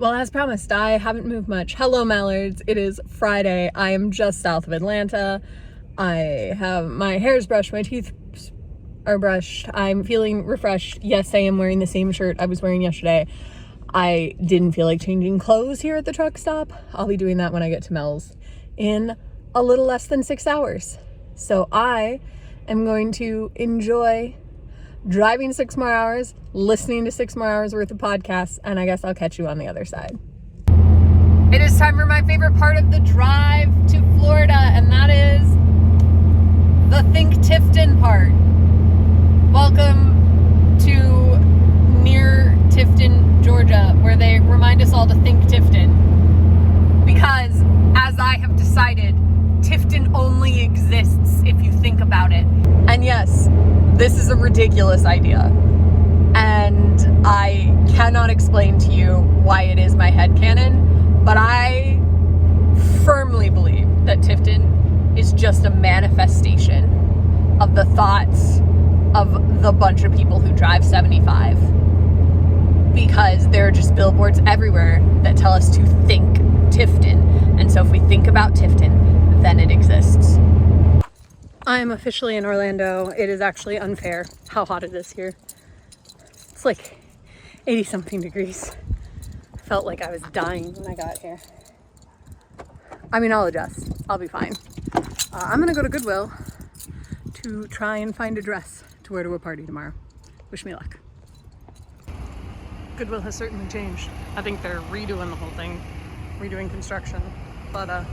Well, as promised, I haven't moved much. Hello, Mallards. It is Friday. I am just south of Atlanta. I have my hair's brushed, my teeth are brushed. I'm feeling refreshed. Yes, I am wearing the same shirt I was wearing yesterday. I didn't feel like changing clothes here at the truck stop. I'll be doing that when I get to Mel's in a little less than 6 hours. So I am going to enjoy driving 6 more hours, listening to 6 more hours worth of podcasts, and I guess I'll catch you on the other side. It is time for my favorite part of the drive to Florida, and that is the Think Tifton part. Welcome to near Tifton, Georgia, where they remind us all to think Tifton. Because, as I have decided, Tifton only exists if you think about it. And yes, this is a ridiculous idea. And I cannot explain to you why it is my headcanon, but I firmly believe that Tifton is just a manifestation of the thoughts of the bunch of people who drive 75. Because there are just billboards everywhere that tell us to think Tifton. And so if we think about Tifton, then it exists. I am officially in Orlando. It is actually unfair how hot it is here. It's like 80 something degrees. I felt like I was dying when I got here. I mean, I'll adjust. I'll be fine. I'm gonna go to Goodwill to try and find a dress to wear to a party tomorrow. Wish me luck. Goodwill has certainly changed. I think they're redoing the whole thing, redoing construction, but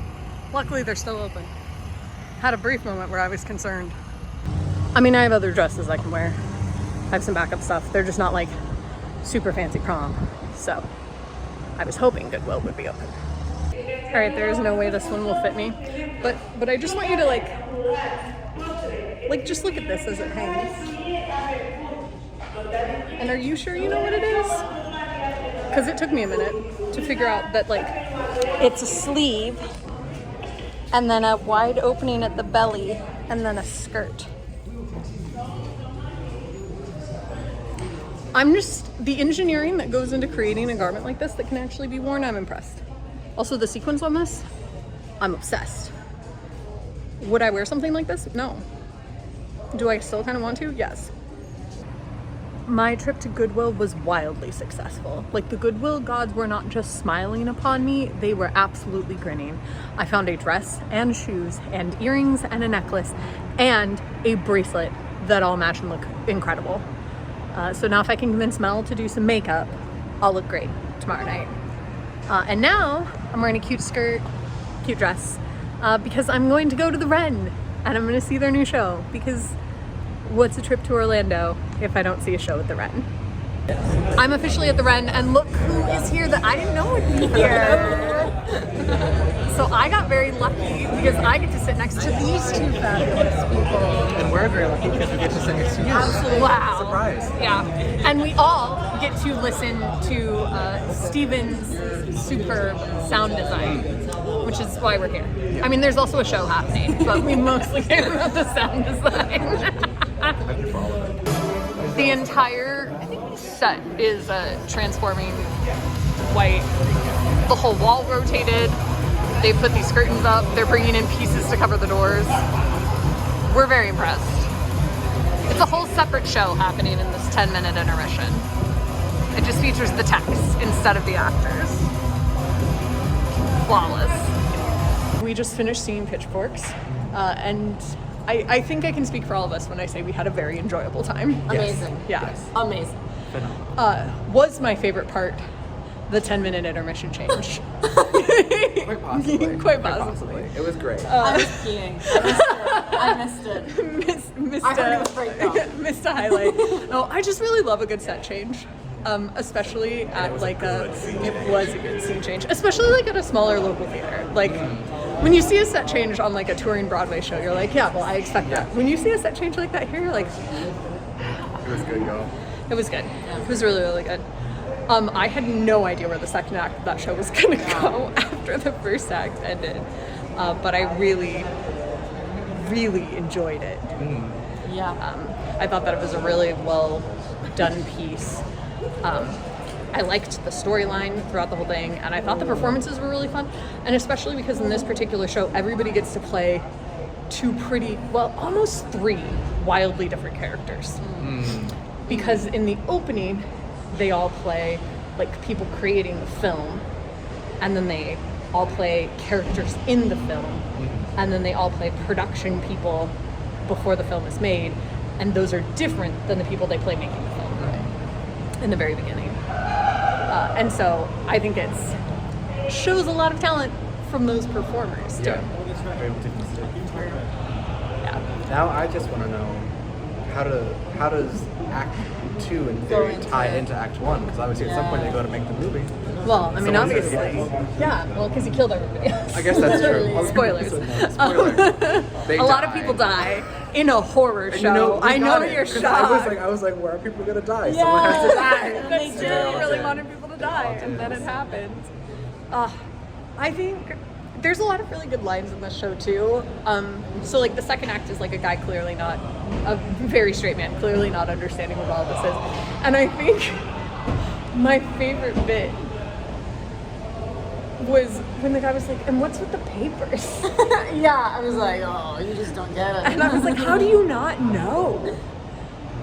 luckily they're still open. Had a brief moment where I was concerned. I mean, I have other dresses I can wear. I have some backup stuff. They're just not like super fancy prom. So I was hoping Goodwill would be open. All right, there is no way this one will fit me, but I just want you to like just look at this as it hangs. And are you sure you know what it is? Because it took me a minute to figure out that like it's a sleeve and then a wide opening at the belly and then a skirt. The engineering that goes into creating a garment like this that can actually be worn, I'm impressed. Also, the sequins on this, I'm obsessed. Would I wear something like this? No. Do I still kind of want to? Yes. My trip to Goodwill was wildly successful. Like, the Goodwill gods were not just smiling upon me, they were absolutely grinning. I found a dress and shoes and earrings and a necklace and a bracelet that all match and look incredible. So now if I can convince Mel to do some makeup, I'll look great tomorrow night. And now I'm wearing a cute skirt, cute dress, because I'm going to go to the Ren and I'm going to see their new show, because what's a trip to Orlando if I don't see a show at the Ren? I'm officially at the Ren, and look who is here that I didn't know would be here. So I got very lucky because I get to sit next to these two fabulous people. And we're very lucky because we get to sit next to you. Absolutely. Wow. Surprise. Yeah. And we all get to listen to Steven's superb sound design, which is why we're here. I mean, there's also a show happening, but we mostly care about the sound design. The entire set is transforming white. The whole wall rotated. They put these curtains up. They're bringing in pieces to cover the doors. We're very impressed. It's a whole separate show happening in this 10-minute intermission. It just features the text instead of the actors. Flawless. We just finished seeing Pitchforks, and I think I can speak for all of us when I say we had a very enjoyable time. Amazing. Yeah. Yes. Amazing. Was my favorite part the 10-minute intermission change? Quite possibly. Quite possibly. It was great. I was peeing. I missed it. I heard it was great though. Missed a highlight. No, I just really love a good set change. Especially at like it was a good scene change, especially like at a smaller local theater. Like when you see a set change on like a touring Broadway show, you're like, yeah, well, I expect that. When you see a set change like that here, you're like, It was good, y'all. it was good. It was really, really good. I had no idea where the second act of that show was gonna go after the first act ended, but I really, really enjoyed it. Yeah. I thought that it was a really well done piece. I liked the storyline throughout the whole thing, and I thought the performances were really fun, and especially because in this particular show, everybody gets to play almost 3 wildly different characters. Because in the opening, they all play like people creating the film, and then they all play characters in the film, and then they all play production people before the film is made, and those are different than the people they play making the film in the very beginning. And so I think it shows a lot of talent from those performers too. Yeah. Now I just want to know how does Act 2 in theory tie into Act 1? Because obviously at some point they go to make the movie. Well, I mean, Someone's obviously, gonna yeah. Well, because he killed everybody else. I guess that's true. Spoilers. Spoiler. They A lot of die. people die in a horror And show. we I know got it, you're 'cause shocked. I was like, where are people gonna die? Someone has to die. That's true. did. I really wanted people to die, and then it happened. I think there's a lot of really good lines in this show too. So like the second act is like a guy clearly not a very straight man, clearly not understanding what all this is, and I think my favorite bit was when the guy was like, "And what's with the papers?" Yeah, I was like, oh, you just don't get it. And I was like, how do you not know?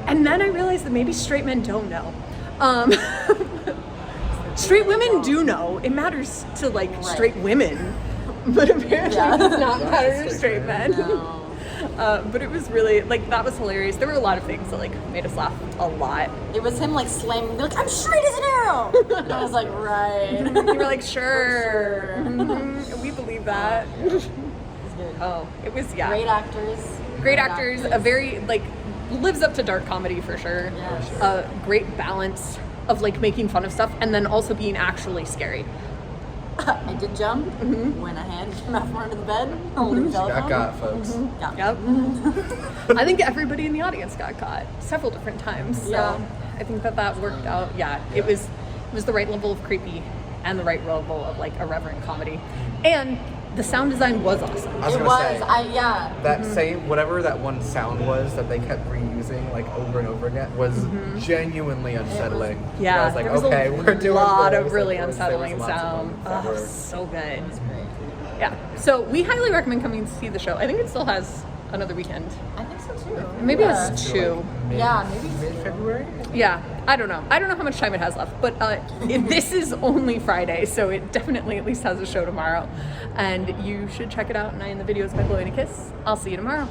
And then I realized that maybe straight men don't know. Straight women do know. It matters to like straight women, but apparently it does not matter to straight men. No. But it was really like that was hilarious. There were a lot of things that like made us laugh a lot. It was him like slamming, like, I'm straight as an arrow. And I was like, right. You were like, sure, we believe that. It was good. Oh, it was Great actors. Great actors. A very like lives up to dark comedy for sure. Yes. A great balance of like making fun of stuff and then also being actually scary. I did jump when a hand came out from under the bed. Holding the telephone. Got folks. Yeah. Yep. I think everybody in the audience got caught several different times. So Yeah. I think that worked out. Yeah, it was the right level of creepy and the right level of like irreverent comedy. And the sound design was awesome. I was It gonna was. say, Yeah. that same whatever that one sound was that they kept reusing like over and over again was genuinely unsettling. Yeah, I was like, there was okay, a we're doing lot this. of really Like, there was unsettling lots of sound. them that Oh, were- so good. Great. Yeah. So we highly recommend coming to see the show. I think it still has another weekend. I think so too. Maybe Yeah. it's 2. Yeah, maybe mid-February. Yeah, I don't know. I don't know how much time it has left, but this is only Friday, so it definitely at least has a show tomorrow. And you should check it out. And I end the videos by blowing a kiss. I'll see you tomorrow.